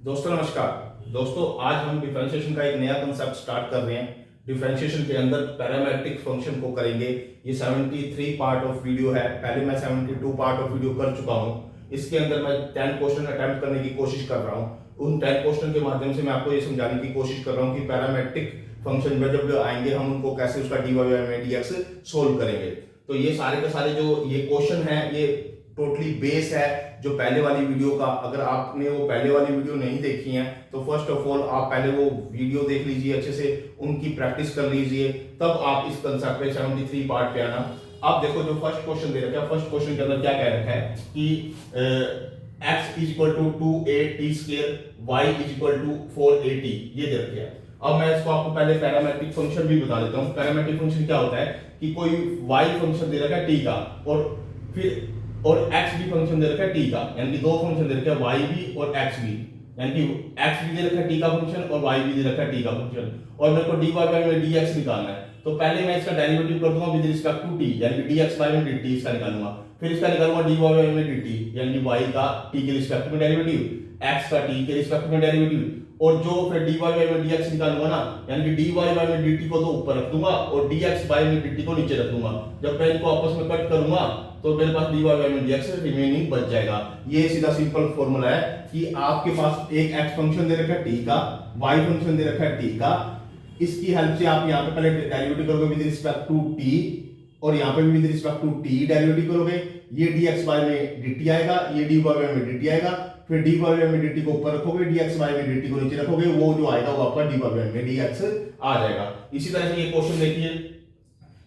दोस्तों नमस्कार। दोस्तों आज हम डिफरेंशिएशन का एक नया कंसेप्ट स्टार्ट कर रहे हैं। डिफरेंशिएशन के अंदर पैरामेट्रिक फंक्शन को करेंगे। ये 73 पार्ट ऑफ वीडियो है। पहले मैं 72 पार्ट ऑफ वीडियो कर चुका हूं। इसके अंदर मैं 10 क्वेश्चन अटेम्प्ट करने की कोशिश कर रहा हूं। उन 10 क्वेश्चन के माध्यम से मैं आपको ये समझाने की कोशिश कर रहा हूं कि पैरामेट्रिक फंक्शन में जब आएंगे हम उनको कैसे उसका dy में dx सोल्व करेंगे। तो ये सारे के सारे जो ये क्वेश्चन है ये टोटली बेस है जो पहले वाली वीडियो का। अगर आपने वो पहले वाली वीडियो नहीं देखी है तो फर्स्ट ऑफ ऑल आप पहले वो वीडियो देख लीजिए, अच्छे से उनकी प्रैक्टिस कर लीजिए, तब आप इस कंसेप्ट पे 73 पार्ट पे आना। अब देखो जो फर्स्ट क्वेश्चन दे रखा है, फर्स्ट क्वेश्चन के अंदर क्या कह रखा है कि x is equal to 2a t² y is equal to 4at, ये दे रखे हैं। अब मैं इसको आपको पहले पैरामेट्रिक फंक्शन भी बता देता हूँ। पैरामेट्रिक फंक्शन क्या होता है कि कोई y फंक्शन दे रखा है t का और x भी फंक्शन दे रखा है t का, यानी कि दो फंक्शन दे रखे हैं y भी और x भी, यानी कि x भी दे रखा है t का फंक्शन और y भी दे रखा है t का फंक्शन, और मेरे को dy में dx निकालना है। तो पहले मैं इसका डेरिवेटिव कर दूंगा विद रिस्पेक्ट टू t, यानी कि dx में dt इसका निकालूंगा। फिर इसका निकालूंगा dy में dt, यानी कि y का t के रिस्पेक्ट में डेरिवेटिव, x का t के रिस्पेक्ट में डेरिवेटिव, और जो फिर dy में dx निकालूंगा ना, यानी कि dy में dt को तो ऊपर रख दूंगा और dx में dt को नीचे रख दूंगा। जब मैं इनको आपस में कट करूंगा तो मेरे पास dy में dx रिमेनिंग बच जाएगा। ये सीधा सिंपल फॉर्मूला है कि आपके पास एक x फंक्शन दे रखा है t का, y फंक्शन दे रखा है t का, इसकी हेल्प से आप यहाँ पे पहले डेरिवेटिव करोगे विद रिस्पेक्ट टू t और यहाँ पे भी with respect to t derivative करोगे। ये dx में dt आएगा, ये dy में dt आएगा, फिर dy में dt को ऊपर रखोगे, dx में dt को नीचे रखोगे, वो जो आएगा वो आपका dy में dx आ जाएगा। इसी तरह से ये क्वेश्चन देखिए,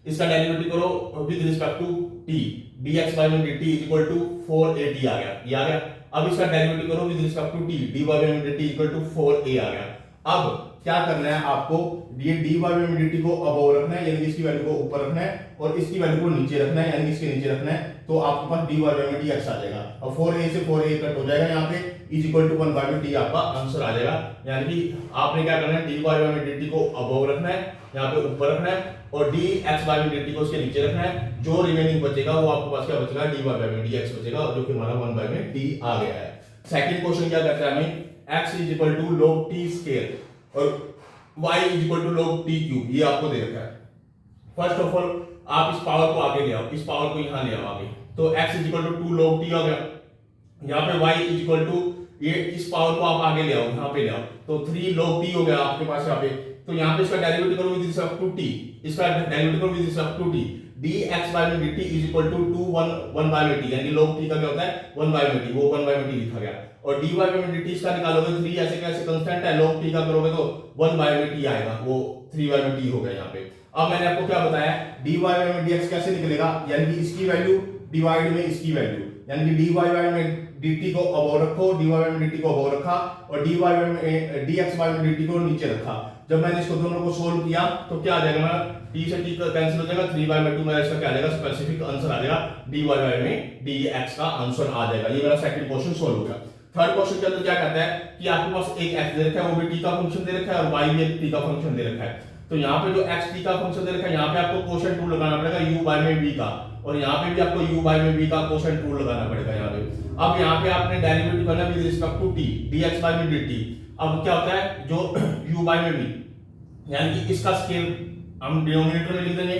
इसका डेरिवेटिव करो with respect to t, dx में dt is equal to 4at आ गया, ये आ गया। अब इसका डेरिवेटिव करो with respect to t, dy में dt इक्वल टू 4a आ गया। अब क्या करना है आपको, ये dy में dt को अबव रखना है, यानी इसकी वैल्यू को ऊपर रखना है, और इसकी वैल्यू को नीचे रखना है, यानी इसके नीचे रखना है। तो आपके पास dy में dx आ जाएगा। अब 4a से 4a कट हो जाएगा, यहाँ पे इज इक्वल टू 1/t आपका आंसर आ जाएगा। यानी कि आपने क्या करना है, dy में dt को अबव रखना है, यहाँ पे ऊपर रखना है, और dx में dt को उसके नीचे रखना है। जो रिमेनिंग बचेगा वो आपके पास क्या बचेगा, dy में dx बचेगा, जो कि हमारा 1/t आ गया है। सेकंड क्वेश्चन क्या कहता है हमें, x is equal to log t² और y is equal to log t³, ये आपको दे रखा है। फर्स्ट ऑफ ऑल आप इस पावर को आगे ले आओ, इस पावर को यहां ले आओ आगे, तो x is equal to 2 log t आ गया। यहाँ पे y इज इक्वल टू, ये इस पावर को आप आगे ले आओ, यहाँ पे ले आओ, तो 3 log t हो गया आपके पास यहाँ पे। तो यहाँ पे इसका डेरिवेटिव करो विद रिस्पेक्ट टू t, इसका डेरिवेटिव करो with respect to t, dx by dt is equal to 1/t, यानी log t का क्या होता है 1/t, वो 1/t लिखा गया। और dy में dt इसका निकालोगे 3 ऐसे कैसे कांस्टेंट है, log t का करोगे तो 1/t आएगा, वो 3/t हो गया यहाँ पे। अब मैंने आपको क्या बताया, dy में dx कैसे निकलेगा, यानी कि इसकी वैल्यू डिवाइड में इसकी वैल्यू, यानी कि dy में dt को अबव रखो, dy में dt को अबव रखा, और dy में dx में dt को नीचे रखा। जब मैंने इसको दोनों को सोल्व किया तो क्या आ जाएगा, मेरा t से t कैंसिल हो जाएगा, 3/2 मेरा इसका क्या आ जाएगा, स्पेसिफिक आंसर आ जाएगा, dy में dx का आंसर आ जाएगा। ये मेरा सेकंड क्वेश्चन सोल्व हो गया। थर्ड क्वेश्चन के अंदर क्या कहता है कि आपके पास एक x दे रखा है, वो भी t का फंक्शन दे रखा है, और y भी एक t का फंक्शन दे रखा है। तो यहाँ पे जो x t का फंक्शन दे रखा है, यहाँ पे आपको कोशेंट रूल लगाना पड़ेगा u में v का, और यहाँ पे भी आपको u में v का कोशेंट रूल लगाना पड़ेगा यहाँ पे। अब यहाँ पे आपने डेरिवेटिव करना with respect to t, dx में dt। अब क्या होता है, जो u में v, यानी कि इसका स्केयर हम डिनोमिनेटर में लिख देंगे,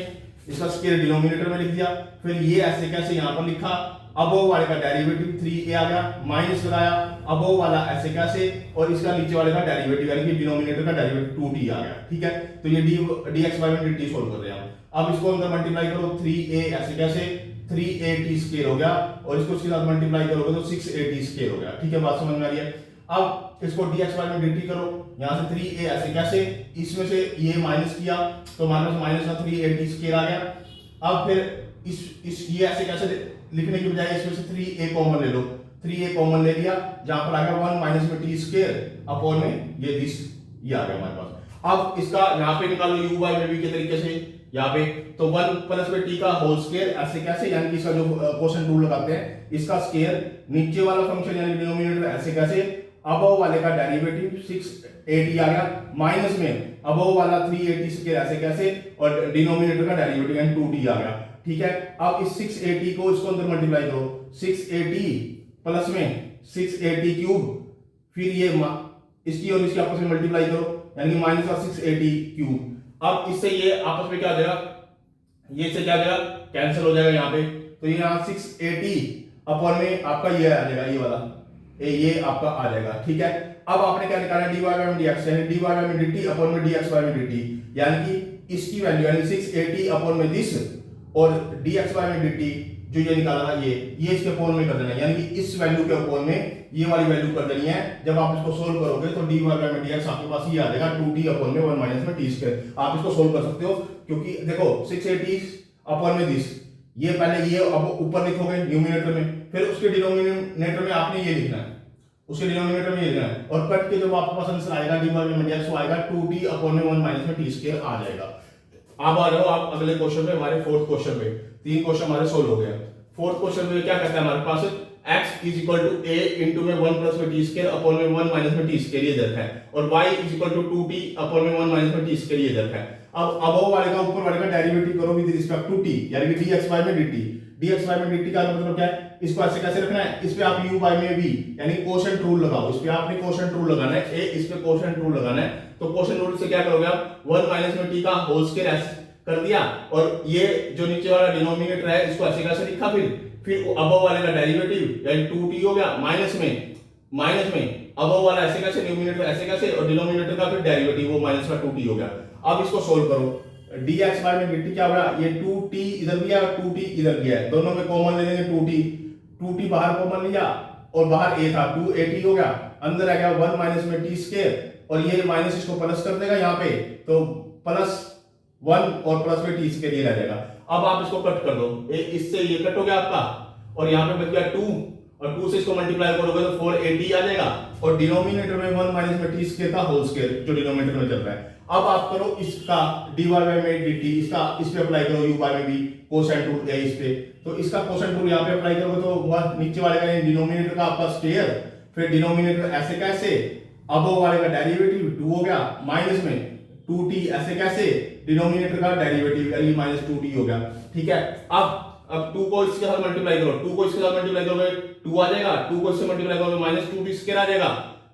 इसका स्केयर डिनोमिनेटर में लिख दिया। फिर ये ऐसे कैसे यहाँ पर लिखा, अबव वाले का डेरिवेटिव 3a आ गया, माइनस लगाया, अबव वाला ऐसे कैसे, और इसका नीचे वाले का डेरिवेटिव, यानी कि डिनोमिनेटर का डेरिवेटिव 2t आ गया। ठीक है, तो ये dx में dt सोल्व कर रहे हैं हम। अब इसको अंदर मल्टीप्लाई करो, 3a ऐसे कैसे, 3at² हो गया, और इसको इसके साथ मल्टीप्लाई करोगे तो 6at² हो गया। ठीक है, बात समझ में आ रही है। अब इसको dx में dt करो, यहाँ से 3a ऐसे कैसे, इसमें से ये माइनस किया तो माइनस माइनस का 3at² आ गया। अब फिर इस ये ऐसे कैसे लिखने की बजाय इसमें से 3a कॉमन ले लो, 3a कॉमन ले लिया, जहां पर आ गया 1 माइनस में t² अपॉन में ये दिस, ये आ गया हमारे पास। अब इसका यहाँ पे निकालो u में v के तरीके से, यहाँ पे तो 1 प्लस में t का होल स्क्वायर ऐसे कैसे, यानी कि इसका जो क्वोशिएंट रूल लगाते हैं, इसका स्क्वायर, नीचे वाला फंक्शन यानी डिनोमिनेटर ऐसे कैसे, अबव वाले का डेरिवेटिव 6at आ गया, माइनस में अबव वाला 3at² ऐसे कैसे, और डिनोमिनेटर का डेरिवेटिव यानी 2t आ गया। ठीक है, अब इस 6at को इसको अंदर मल्टीप्लाई करो, 6at प्लस में 6at क्यूब, फिर ये इसकी और इसकी आपस में मल्टीप्लाई करो, यानी कि माइनस का 680 क्यूब। अब इससे ये आपस में क्या आ जाएगा, ये से क्या आ जाएगा, कैंसिल हो जाएगा यहाँ पे। तो ये यहाँ 680 अपॉन में आपका ये आ जाएगा, ये वाला ये आपका आ जाएगा। ठीक है, अब आपने क्या निकाला, dy बाय में dx, यानी dy बाय में dt अपॉन में dx बाय में dt, यानी कि इसकी वैल्यू यानी 680 अपॉन में दिस और dx बाय में dt जो ये निकाला था ये इसके अपॉन में कर देना है, यानी कि इस वैल्यू के अपॉन में ये वाली वैल्यू कर देनी है। जब आप इसको सोल्व करोगे तो dy बाय में dx आपके पास ये आ जाएगा 2t अपॉन में 1 माइनस में t स्क्वायर। आप इसको सोल्व कर सकते हो, क्योंकि देखो 680 अपॉन में दिस, ये पहले ये अब ऊपर लिखोगे न्यूमरेटर में, फिर उसके डिनोमिनेटर में आपने ये लिखना है, उसके डिनोमिनेटर में ये लिखना है, और कट के जब आपके पास आंसर आएगा dy बाय में dx वो आएगा 2t अपॉन में 1 माइनस में t स्क्वायर आ जाएगा। अब आ रहे हो आप अगले क्वेश्चन पे, हमारे फोर्थ क्वेश्चन पे। तीन क्वेश्चन हमारे सोल्व हो गए। फोर्थ क्वेश्चन में क्या कहता है हमारे पास, x is equal to a into में 1 प्लस में t स्क्वायर अपॉन में 1 माइनस में t स्क्वायर ये दे रखा है, और y is equal to 2t upon में 1 माइनस में t स्क्वायर ये दे रखा है। अब अबव वाले का ऊपर वाले का डेरिवेटिव करो विद रिस्पेक्ट टू t, यानी कि dx बाय में dt। dx बाय में dt का मतलब क्या है, इसको ऐसे कैसे रखना है, इस पे आप u बाय में v यानी कोशेंट रूल लगाओ, इस पे आपने कोशेंट रूल लगाना है, a इस पे कोशेंट रूल लगाना है। तो कोशेंट रूल से क्या करोगे आप, 1 माइनस में t का होल स्क्वायर ऐसे कर दिया, और ये जो नीचे वाला डिनोमिनेटर है इसको ऐसे कैसे लिखा, फिर अबव वाले का डेरिवेटिव यानी 2t हो गया, माइनस में अबव वाला ऐसे कैसे, न्यूमरेटर ऐसे कैसे, और डिनोमिनेटर का फिर डेरिवेटिव वो माइनस का 2t हो गया। अब इसको सोल्व करो, dx बाय में dt क्या होगा, ये 2t इधर भी है और 2t इधर भी है, दोनों में कॉमन ले लेंगे 2t बाहर कॉमन लिया और बाहर a था 280 हो गया, अंदर आ गया 1 माइनस में t स्क्वायर, और ये माइनस इसको प्लस कर देगा यहाँ पे, तो प्लस 1 और प्लस में t स्क्वायर ये रह जाएगा। अब आप इसको कट कर दो, इससे ये कट हो गया आपका, और यहाँ पे बच गया 2, और 2 से इसको मल्टीप्लाई करोगे तो 480 आ जाएगा, और डिनोमिनेटर में 1 माइनस में t स्क्वायर का होल स्क्वायर जो डिनोमिनेटर में चल रहा है। अब आप करो इसका dy बाय में dt, इसका इस पे अप्लाई करो u बाय में v, कोसेंट रूल है इस पे, तो इसका कोसेंट रूल यहाँ पे अप्लाई करोगे तो वह नीचे वाले का डिनोमिनेटर का आपका स्क्वायर, फिर डिनोमिनेटर ऐसे कैसे, अबव वाले का डेरिवेटिव 2 हो गया, माइनस में 2t ऐसे कैसे, डिनोमिनेटर का डेरिवेटिव यानी माइनस 2t हो गया। ठीक है, अब 2 को इसके साथ मल्टीप्लाई करो, 2 को इसके साथ मल्टीप्लाई करोगे 2 आ जाएगा, 2 को इससे मल्टीप्लाई करोगे माइनस 2t स्क्वायर आ जाएगा,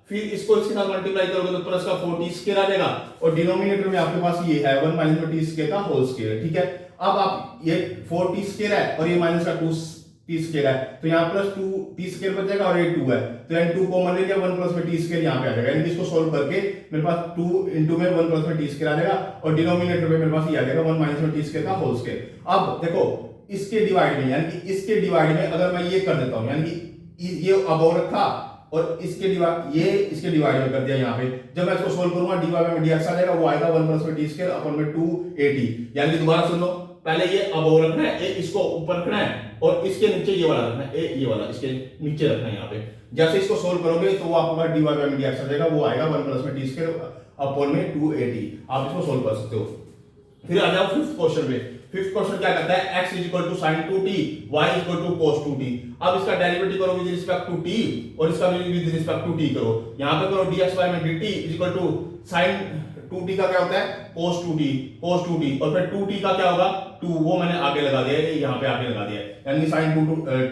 फिर इसको इसके साथ मल्टीप्लाई करोगे तो प्लस का 4t स्क्वायर आ जाएगा, और डिनोमिनेटर में आपके पास ये है 1 माइनस में t स्क्वायर का होल स्क्वायर। ठीक है, अब आप ये 4t स्क्वायर है और ये माइनस का 2t स्क्वायर है, तो यहाँ प्लस 2t स्क्वायर बच जाएगा, और ये 2 है, तो यानी 2 कॉमन ले लिया, 1 प्लस में t स्क्वायर यहाँ पे आ जाएगा, यानी इसको सोल्व करके मेरे पास 2 इंटू में 1 प्लस में t स्क्वायर आ जाएगा, और डिनोमिनेटर में मेरे पास ये आ जाएगा 1 माइनस में t स्क्वायर का होल स्क्वायर। अब देखो इसके डिवाइड में, यानी कि इसके डिवाइड में अगर मैं ये कर देता हूं, यानी कि ये अबव रखा और इसके डिवाइड ये इसके डिवाइड में कर दिया यहाँ पे, जब मैं इसको सोल्व करूंगा dy बाय में dx आ जाएगा, वो आएगा 1 प्लस में t स्क्वायर अपॉन में 280। यानी कि दोबारा सुन लो, पहले ये अबव रखना है, ए इसको ऊपर रखना है, और इसके नीचे ये वाला रखना है, ये वाला इसके नीचे रखना है यहाँ पे। जैसे इसको सोल्व करोगे तो वो आपका dy बाय में dx आ जाएगा, वो आएगा 1 प्लस में t स्क्वायर अपॉन में 280। आप इसको सोल्व कर सकते हो। फिर आ जाओ फिफ्थ क्वेश्चन पे। फिफ्थ क्वेश्चन क्या कहता है, x is equal to sin 2t, y is equal to cos 2t। अब इसका डेरिवेटिव करो विद रिस्पेक्ट टू t, और इसका विद रिस्पेक्ट टू t करो। यहां पे करो dx बाय में dt is equal to sin 2t का क्या होता है cos 2t, और फिर 2t का क्या होगा 2, वो मैंने आगे लगा दिया है, यहां पे आगे लगा दिया है, यानी sin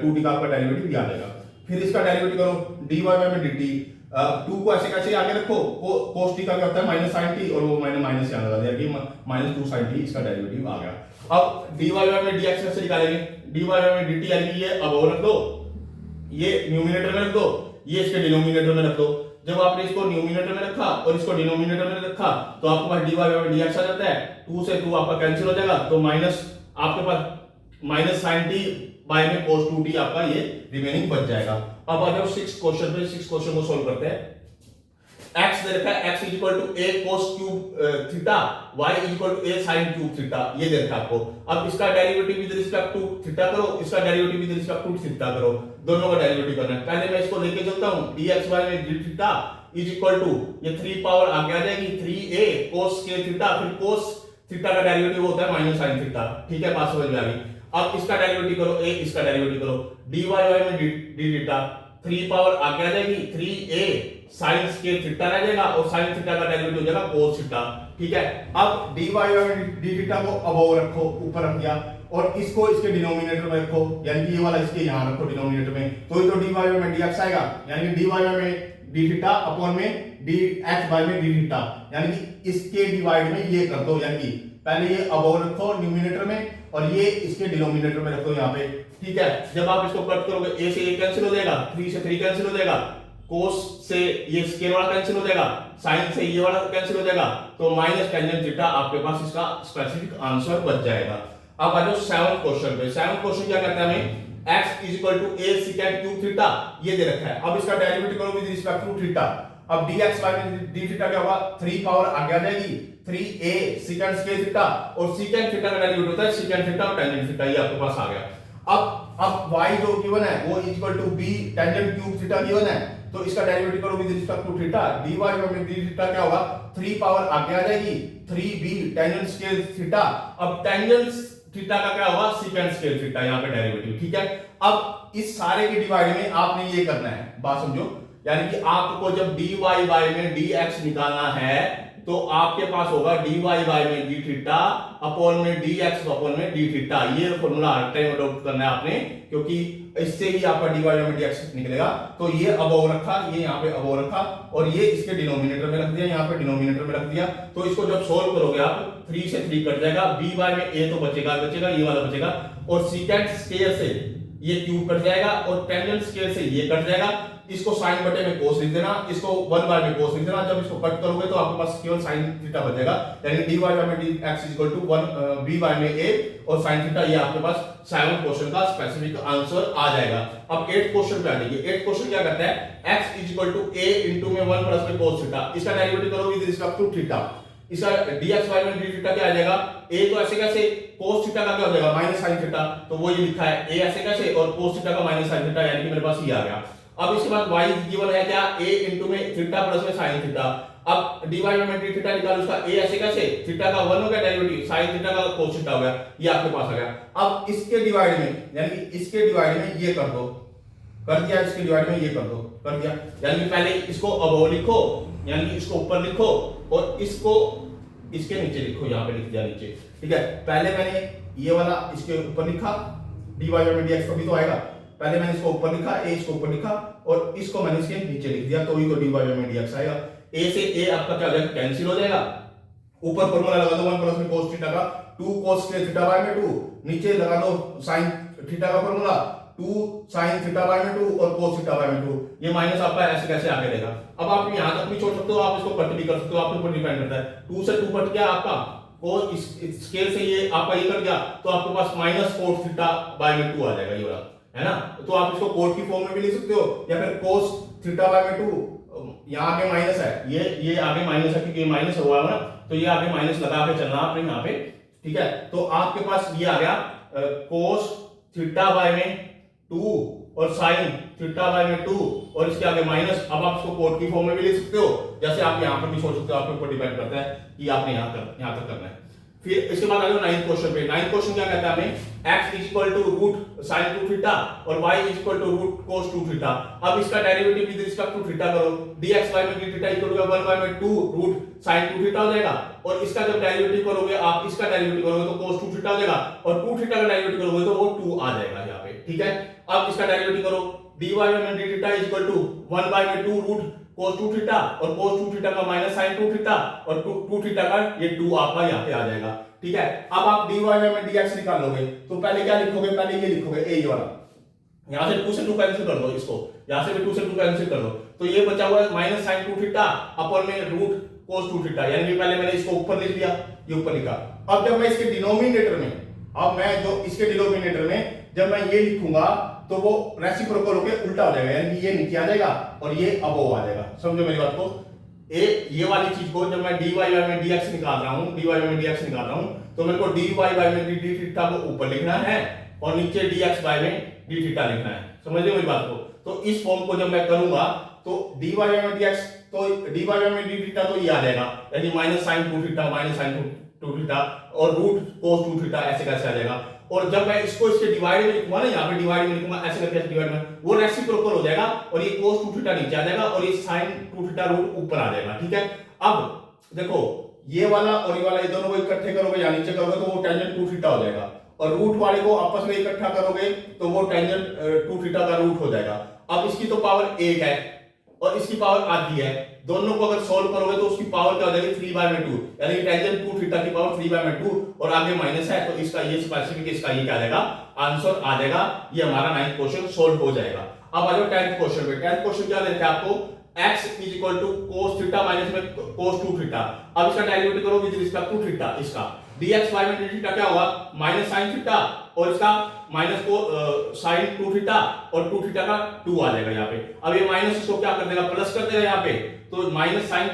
2t का आपका डेरिवेटिव ये आ जाएगा। फिर इसका डेरिवेटिव करो dy बाय में dt, 2 को ऐसे कैसे आगे रखो, cos t का क्या होता है माइनस sin t, और वो मैंने माइनस यहां लगा दिया कि माइनस 2 sin t, इसका डेरिवेटिव आ गया। अब dy बाय में dx कैसे निकालेंगे, dy बाय में dt यानी कि ये अबव रख दो, ये न्यूमरेटर में रख दो, ये इसके डिनोमिनेटर में रख दो। जब आपने इसको न्यूमरेटर में रखा और इसको डिनोमिनेटर में रखा तो आपके पास dy बाय में dx आ जाता है, 2 से 2 आपका कैंसिल हो जाएगा, तो माइनस आपके पास माइनस sin t बाय में cos 2t आपका ये रिमेनिंग बच जाएगा। अब आ जाओ सिक्स्थ क्वेश्चन पे, सिक्स्थ क्वेश्चन को सोल्व करते हैं। x दे रखा है, x is equal to a cos cube theta, y is equal to a sin cube theta, ये दे रखा है आपको। अब इसका derivative with respect to theta करो, इसका derivative with respect to theta करो, दोनों का डेरिवेटिव करना है। पहले मैं इसको लेके चलता हूं, dx बाय में d theta is equal to ये 3 पावर आगे आ जाएगी 3a cos के थीटा, फिर cos थीटा का डेरिवेटिव होता है माइनस sin थीटा। ठीक है, बात समझ में आ गई। अब इसका डेरिवेटिव करो, a इसका डेरिवेटिव करो, dy बाय में d थीटा 3 पावर आगे आ जाएगी 3a sin के थीटा रह जाएगा, और sin थीटा का डेरिवेटिव हो जाएगा cos थीटा। ठीक है, अब dy बाय में d थीटा को अबव रखो, ऊपर रख दिया, और इसको इसके डिनोमिनेटर में रखो, यानी कि ये वाला इसके यहां रखो डिनोमिनेटर में, तो ये तो dy बाय में dx आएगा, यानी कि dy बाय में d थीटा अपॉन में dx बाय में d थीटा, यानी कि इसके डिवाइड में ये कर दो, यानी कि पहले ये अबोव रखो न्यूमिनेटर में और ये इसके डिनोमिनेटर में रखो यहाँ पे, ठीक है। जब आप इसको कट करोगे a से a कैंसिल हो जाएगा, 3 से 3 कैंसिल हो जाएगा, cos से ये स्क्वायर वाला कैंसिल हो जाएगा, sin से ये वाला कैंसिल हो जाएगा, तो माइनस टेंजेंट थीटा आपके पास इसका स्पेसिफिक आंसर बच जाएगा। अब आ जाओ 7th क्वेश्चन पे। 7th क्वेश्चन क्या कहता है हमें, x = a secant cube theta ये दे रखा है। अब इसका डेरिवेटिव करो विद रिस्पेक्ट टू थीटा। अब dx बाय d थीटा क्या होगा, 3 पावर आगे आ जाएगी 3a secant स्क्वायर थीटा, और secant थीटा का डेरिवेटिव होता है secant थीटा और tangent थीटा, ये आपके पास आ गया। अब y जो गिवन है वो = b tangent cube theta given है, तो इसका डेरिवेटिव करो with respect to theta, dy by d theta क्या होगा, 3 पावर आगे आ जाएगी 3b tangent स्क्वायर थीटा। अब tangent थीटा का क्या होगा, secant स्क्वायर थीटा, यहां पे डेरिवेटिव, ठीक है। अब इस सारे के डिवाइड में आपने ये करना है, बात समझो, यानी कि आपको जब dy बाय में dx निकालना है तो आपके पास होगा dy बाय में d थीटा अपॉन में dx अपॉन में d थीटा। ये फॉर्मूला हर टाइम अडॉप्ट करना है आपने, क्योंकि इससे ही आपका dy बाय में dx निकलेगा। तो ये अबोव रखा, ये यहाँ पे अबोव रखा, और ये इसके डिनोमिनेटर में रख दिया, यहाँ पे डिनोमिनेटर में रख दिया। तो इसको जब सोल्व करोगे आप 3 से 3 कट जाएगा, b बाय में a तो बचेगा, ये वाला बचेगा, और secant स्क्वायर से ये क्यूब कट जाएगा, और टेंजेंट स्क्वायर से ये कट जाएगा। इसको साइन बटे में कोस लिख देना, इसको 1 बाय में कोस लिख देना। जब इसको कट करोगे तो आपके पास केवल साइन थीटा बचेगा, यानी dy बाय में dx = 1 b बाय में a और साइन थीटा। ये आपके पास 7th क्वेश्चन का स्पेसिफिक आंसर आ जाएगा। अब 8th क्वेश्चन पे आ जाइए। 8th क्वेश्चन क्या कहता है, x = a into में 1 प्लस में cos थीटा, इसका डेरिवेटिव करो विद रिस्पेक्ट टू थीटा। इसका dx बाय में d थीटा क्या आ जाएगा, a तो ऐसे कैसे, cos थीटा का क्या हो जाएगा, माइनस sin थीटा, तो वो ये लिखा है a ऐसे कैसे, और cos थीटा का माइनस sin थीटा, यानी कि मेरे पास ये आ गया। अब इसके बाद y गिवन है क्या, a into में थीटा प्लस में sin थीटा। अब dy बाय में d थीटा निकालो, उसका a ऐसे कैसे, थीटा का 1 हो गया डेरिवेटिव, sin थीटा का cos थीटा हो गया, ये आपके पास आ गया। अब इसके डिवाइड में, यानी कि इसके डिवाइड में ये कर दो, कर दिया, इसके डिवाइड में ये कर दो, कर दिया, यानी कि पहले इसको अबोव लिखो, यानी कि इसको ऊपर लिखो, और इसको इसके नीचे लिखो, यहाँ पे लिख दिया नीचे, ठीक है। पहले मैंने ये वाला इसके ऊपर लिखा, dy बाय में dx कभी तो आएगा, पहले मैंने इसको ऊपर लिखा, a इसको ऊपर लिखा, और इसको मैंने इसके नीचे लिख दिया, तो ये तो dy बाय में dx आएगा। a से a आपका क्या हो जाएगा, कैंसिल हो जाएगा, ऊपर फॉर्मूला लगा दो 1 प्लस में cos थीटा का 2 cos स्क्वायर थीटा बाय में 2, नीचे लगा दो sin थीटा का फॉर्मूला 2 sin थीटा बाय में 2 और cos थीटा बाय में 2, ये माइनस आपका ऐसे कैसे आगे रहेगा। अब आप यहां तक भी छोड़ सकते हो, आप इसको कट भी कर सकते हो, आपके ऊपर डिपेंड करता है। 2 से 2 कट गया आपका, और इस स्केल से ये आपका ये कट गया, तो आपके पास माइनस cos थीटा बाय में 2 आ जाएगा, ये वाला है ना। तो आप इसको कोट की फॉर्म में भी लिख सकते हो, या फिर cos थीटा बाय में 2, यहाँ आगे माइनस है, ये आगे माइनस है, क्योंकि ये माइनस हुआ है ना, तो ये आगे माइनस लगा के चलना आपने यहाँ पे, ठीक है। तो आपके पास ये आ गया cos थीटा बाय में 2 और sin थीटा बाय में 2, और इसके आगे माइनस। अब आप इसको कोट की फॉर्म में भी लिख सकते हो, जैसे आप यहाँ पर भी सोच सकते हो, आपके ऊपर डिपेंड करता है कि आपने यहाँ तक करना है। फिर इसके बाद आ जाओ 9th क्वेश्चन पे। 9th क्वेश्चन क्या कहता है हमें, x = sin 2 थीटा और y = cos 2 थीटा। अब इसका derivative with respect to theta करो, dx बाय में d थीटा = 1 बाय में 2 sin 2 थीटा हो जाएगा, और इसका जब डेरिवेटिव करोगे आप, इसका डेरिवेटिव करोगे तो cos 2 थीटा हो जाएगा, और 2 थीटा का डेरिवेटिव करोगे तो वो 2 आ जाएगा यहाँ पे, ठीक है। अब इसका डेरिवेटिव करो, dy बाय में d थीटा = 1 बाय में 2 cos 2 थीटा, और cos 2 थीटा का माइनस sin 2 थीटा, और 2 थीटा का ये 2 आपका यहाँ पे आ जाएगा, ठीक है। अब आप dy बाय में dx निकाल लोगे, तो पहले क्या लिखोगे, पहले ये लिखोगे a, ये वाला, यहाँ से 2 से 2 कैंसिल कर दो, इसको यहाँ से भी 2 से 2 कैंसिल कर दो, तो ये बचा हुआ है माइनस sin 2 थीटा अपॉन में cos 2 थीटा, यानी कि पहले मैंने इसको ऊपर लिख दिया, ये ऊपर लिखा। अब जब मैं इसके डिनोमिनेटर में, अब मैं जो इसके डिनोमिनेटर में जब मैं ये लिखूंगा, तो वो रेसिप्रोकल होकर उल्टा हो जाएगा, यानी कि ये नीचे आ जाएगा और ये अबोव आ जाएगा। समझो मेरी बात को, ये वाली चीज को जब मैं dy बाय में dx निकाल रहा हूं, dy बाय में dx निकाल रहा हूं, तो मेरे को dy बाय में d थीटा को ऊपर लिखना है और नीचे dx बाय में d थीटा लिखना है। समझ रहे हो मेरी बात को। तो इस फॉर्म को जब मैं करूंगा तो dy बाय में dx, तो dy बाय में d थीटा तो ये आ जाएगा, यानी minus sin 2 theta minus sin 2 theta और cos 2 थीटा ऐसे कैसे आ जाएगा। और जब मैं इसको इसके डिवाइड में लिखूंगा ना, यहाँ पे डिवाइड में लिखूंगा ऐसे करके डिवाइड में, वो रेसिप्रोकल हो जाएगा और ये cos 2 थीटा नीचे आ जाएगा और ये sin 2 थीटा ऊपर आ जाएगा, ठीक है। अब देखो ये वाला और ये वाला, ये दोनों को इकट्ठे करोगे या नीचे करोगे तो वो टेंजेंट 2 थीटा हो जाएगा, और रूट वाले को आपस में इकट्ठा करोगे तो वो टेंजेंट 2 थीटा का रूट हो जाएगा। अब इसकी तो पावर 1 है और इसकी पावर आधी है, दोनों को अगर सोल्व करोगे तो उसकी पावर क्या हो जाएगी 3/2, यानी टेंजेंट 2 थीटा की पावर 3/2 और आगे माइनस है, तो इसका ये स्पेसिफिक इसका ये क्या आ जाएगा, आंसर आ जाएगा। ये हमारा 9th क्वेश्चन सोल्व हो जाएगा। अब आ जाओ 10th क्वेश्चन पे। 10th क्वेश्चन क्या देता है आपको, x is equal to cos theta minus में cos 2 थीटा। अब इसका डेरिवेटिव करो विद रिस्पेक्ट टू थीटा, इसका dx y में डी थीटा क्या होगा, माइनस sin थीटा और इसका माइनस को sin 2 थीटा और 2 थीटा का 2 आ जाएगा यहाँ पे। अब ये माइनस इसको क्या कर देगा, प्लस कर देगा यहाँ पे, तो माइनस sin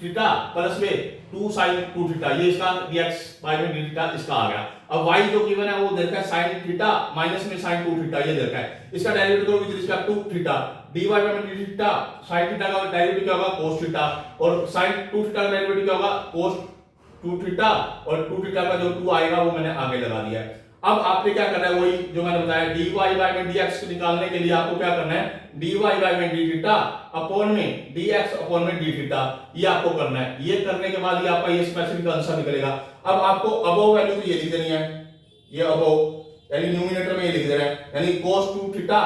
थीटा प्लस में 2 sin 2 थीटा, ये इसका dx y में डी थीटा इसका आ गया। अब y जो गिवन है वो देखा है sin थीटा माइनस में sin 2 थीटा, ये देखा है। इसका डेरिवेटिव करो with respect to theta, dy by dt theta, sin theta का डेरिवेटिव क्या होगा cos थीटा और sin 2 थीटा का डेरिवेटिव क्या होगा cos 2 थीटा और 2 थीटा का जो 2 आएगा वो मैंने आगे लगा दिया है। अब आपने क्या करना है, वही जो मैंने बताया dy by dx निकालने के लिए आपको क्या करना है, dy by d theta upon में dx अपॉन में d थीटा, ये आपको करना है। ये करने के बाद ये आपका ये स्पेसिफिक आंसर निकलेगा। अब आपको अबव वैल्यू तो ये लिख देनी है, ये अबव यानी न्यूमरेटर में ये लिख देना है, यानी cos 2 थीटा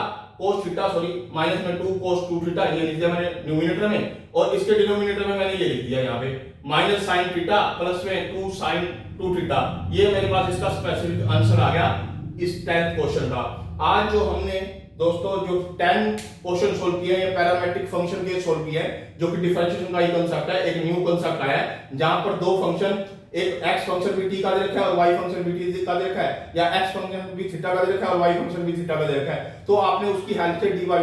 माइनस में 2 cos 2 थीटा, ये लिख दिया मैंने न्यूमरेटर में, और इसके डिनोमिनेटर में मैंने ये लिख दिया यहाँ पे माइनस sin थीटा प्लस में 2 sin 2 थीटा। ये मेरे पास इसका स्पेसिफिक आंसर आ गया इस 10th क्वेश्चन का। आज जो हमने दोस्तों जो 10 क्वेश्चन सोल्व किए हैं, ये पैरामेट्रिक फंक्शन के सोल्व किए हैं, जो कि डिफरेंशिएशन का ही कांसेप्ट है, एक न्यू कांसेप्ट आया है जहां पर दो फंक्शन, एक x फंक्शन भी t का दे रखा है और y फंक्शन भी t का दे रखा है, या x फंक्शन भी थीटा का दे रखा है और y फंक्शन भी थीटा का दे रखा है, तो आपने उसकी हेल्प से dy by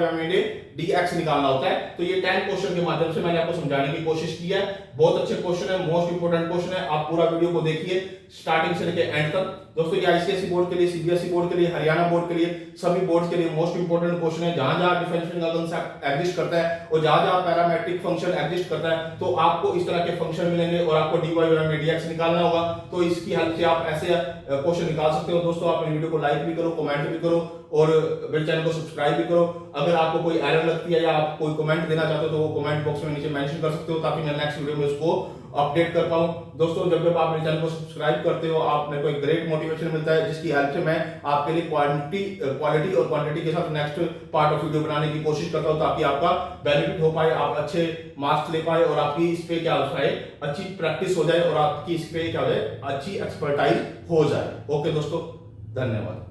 dx निकालना होता है। तो ये 10 क्वेश्चन के माध्यम से मैंने आपको समझाने की कोशिश की है। बहुत अच्छे क्वेश्चन है, मोस्ट इंपोर्टेंट क्वेश्चन है। आप पूरा वीडियो को देखिए स्टार्टिंग से लेकर एंड तक। दोस्तों ये आईसीएसई बोर्ड के लिए, सीबीएसई बोर्ड के लिए, हरियाणा बोर्ड के लिए, सभी बोर्ड के लिए मोस्ट इंपोर्टेंट क्वेश्चन है। जहां जहां डिफरेंशिएशन का कांसेप्ट एग्जिस्ट करता है और जहां जहां पैरामेट्रिक फंक्शन एग्जिस्ट करता है, तो आपको इस तरह के फंक्शन मिलेंगे और आपको dy by dx निकालना होगा। तो इसकी हेल्प से आप ऐसे क्वेश्चन निकाल सकते हो। दोस्तों आप मेरे वीडियो को लाइक भी करो, कमेंट भी करो और मेरे चैनल को सब्सक्राइब भी करो। अगर आपको कोई एरर लगती है या आप कोई कमेंट देना चाहते हो तो वो कमेंट बॉक्स में नीचे मेंशन कर सकते हो, ताकि मैं नेक्स्ट वीडियो में उसको अपडेट कर पाऊं। दोस्तों जब आप मेरे चैनल को सब्सक्राइब करते हो, आप मेरे को एक ग्रेट मोटिवेशन मिलता है, जिसकी हेल्प से मैं आपके लिए क्वालिटी और क्वांटिटी के साथ नेक्स्ट पार्ट ऑफ वीडियो बनाने की कोशिश करता हूं, ताकि आपका बेनिफिट हो पाए, आप अच्छे मार्क्स ले पाए और आपकी इस पे क्या हो जाए, अच्छी प्रैक्टिस हो जाए और आपकी इस पे क्या हो जाए, अच्छी एक्सपर्टाइज हो जाए। ओके दोस्तों, धन्यवाद।